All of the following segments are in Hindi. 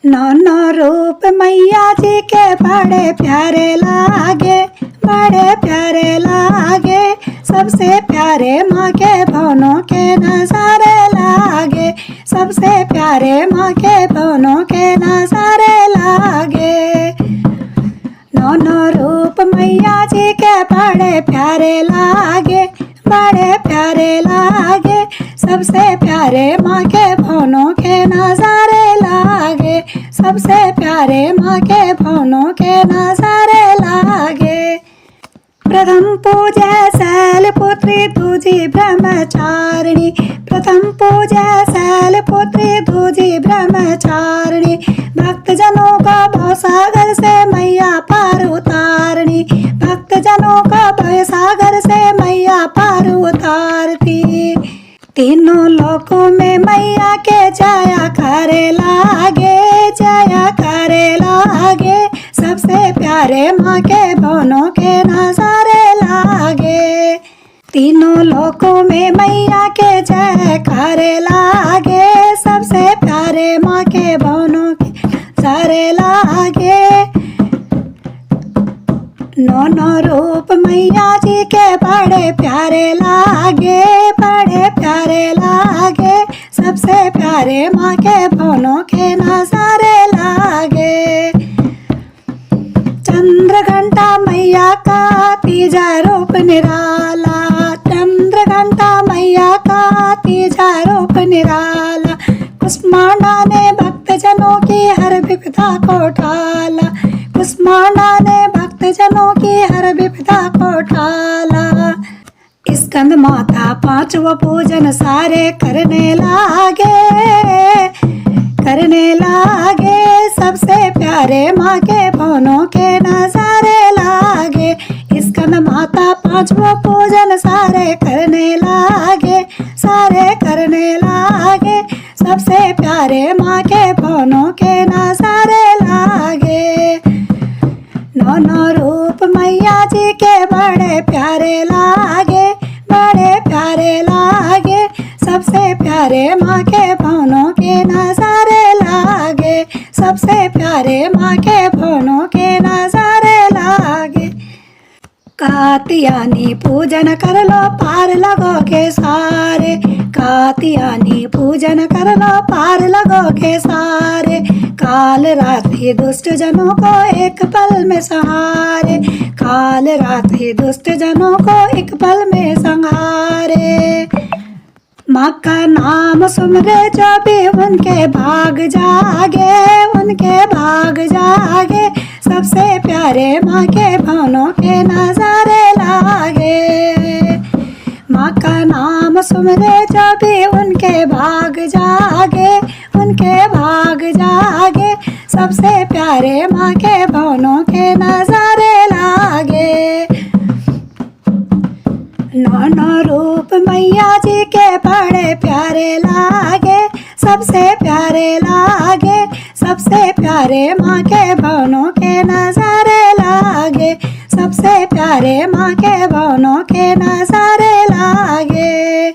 नौ रूप मैया जी के बड़े प्यारे लागे, बड़े प्यारे लागे। सबसे प्यारे माँ के भवनों के नज़ारे लागे, सबसे प्यारे माँ के भवनों के नज़ारे लागे। नौ रूप मैया जी के बड़े प्यारे लागे, बड़े प्यारे लागे। सबसे प्यारे माँ के भवनों के नज़ारे लागे, सबसे प्यारे माँ के भवनों के नज़ारे लागे। प्रथम पूजा शैलपुत्री दूजी ब्रह्मचारिणी, प्रथम पूजा शैलपुत्री दूजी ब्रह्मचारिणी। भक्तजनों का भवसागर से मैया पार उतारनी, भक्तजनों का भवसागर से मैया पार उतारती। तीनों लोकों में मैया के जाया करे लागे, जाया करे लागे। सबसे प्यारे माँ के भवनों के नज़ारे लागे। तीनों लोकों में मैया के जय करे लागे, सबसे प्यारे माँ के भवनों के नज़ारे लागे। नौ रूप मैया जी के बड़े प्यारे लागे, बड़े प्यारे लागे। सबसे प्यारे माँ के भवनों के नज़ारे लागे। चंद्रघंटा मैया का तीजा रूप निराला, चंद्रघंटा मैया का तीजा रूप निराला। कुष्मांडा ने भक्तजनों की हर विपदा को टाला, कुष्मांडा ने भक्तजनों की हर विपदा को टाला। स्कंद माता पांचवा पूजन सारे करने लागे, करने लागे। सबसे प्यारे माँ के भवनों के नज़ारे लागे। स्कंद माता पांचवा पूजन सारे करने लागे, सारे करने लागे। सबसे प्यारे माँ के भवनों के नज़ारे लागे। नौ रूप मैया जी के बड़े प्यारे लागे, बड़े प्यारे लागे। सबसे प्यारे माँ के भवनों के नज़ारे लागे, सबसे प्यारे माँ के भवनों के नज़ारे लागे। कात्यायनी पूजन कर लो पार लगोगे सारे, कात्यायनी पूजन कर लो पार लगोगे सारे। काल रात्रि दुष्ट जनों को एक पल में संहारे, काल रात्रि दुष्ट जनों को एक पल में संहारे। माँ का नाम सुमरे जो भी उनके भाग जागे, उनके भाग जागे। सबसे प्यारे माँ के भवनों के नज़ारे लागे। माँ का नाम सुमरे जो भी उनके भाग जागे, उनके भाग जागे। सबसे प्यारे माँ के भवनों के नज़ारे लागे। नौ रूप मैया जी के बड़े प्यारे लागे, सबसे प्यारे लागे। सबसे प्यारे माँ के भवनों के नज़ारे लागे, सबसे प्यारे माँ के भवनों के नज़ारे लागे।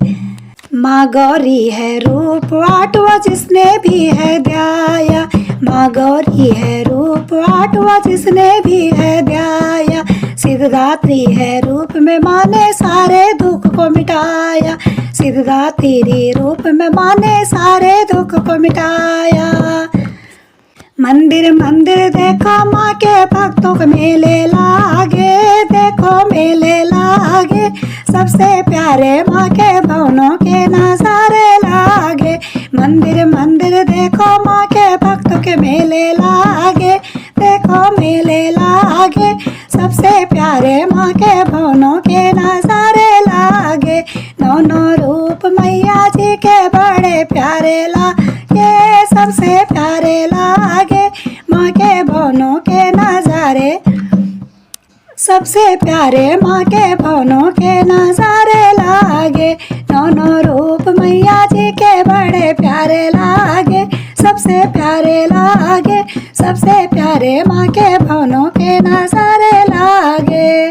माँ गौरी है रूप आठवां जिसने भी है ध्याया, माँ गौरी है रूप आठवां जिसने भी है ध्याया। सिद्धदात्री है रूप में माँ ने सारे दुख को मिटाया, सिद्धदात्री रूप में माँ ने सारे दुख को मिटाया। मंदिर मंदिर देखो माँ के भक्तों के मेले लागे, देखो मेले लागे। सबसे प्यारे माँ के भवनों के नज़ारे लागे। मंदिर मंदिर देखो माँ के भक्तों के मेले लागे, देखो मेले लागे। सबसे प्यारे माँ के भवनों के नज़ारे लागे। नौ रूप मैया जी के बड़े प्यारे लागे, सबसे प्यारे लागे। माँ के भवनों के नज़ारे, सबसे प्यारे माँ के भवनों के नज़ारे लागे। नौ रूप मैया जी के बड़े प्यारे लागे, सबसे प्यारे लागे। सबसे प्यारे माँ के भवनों के नज़ारे लागे।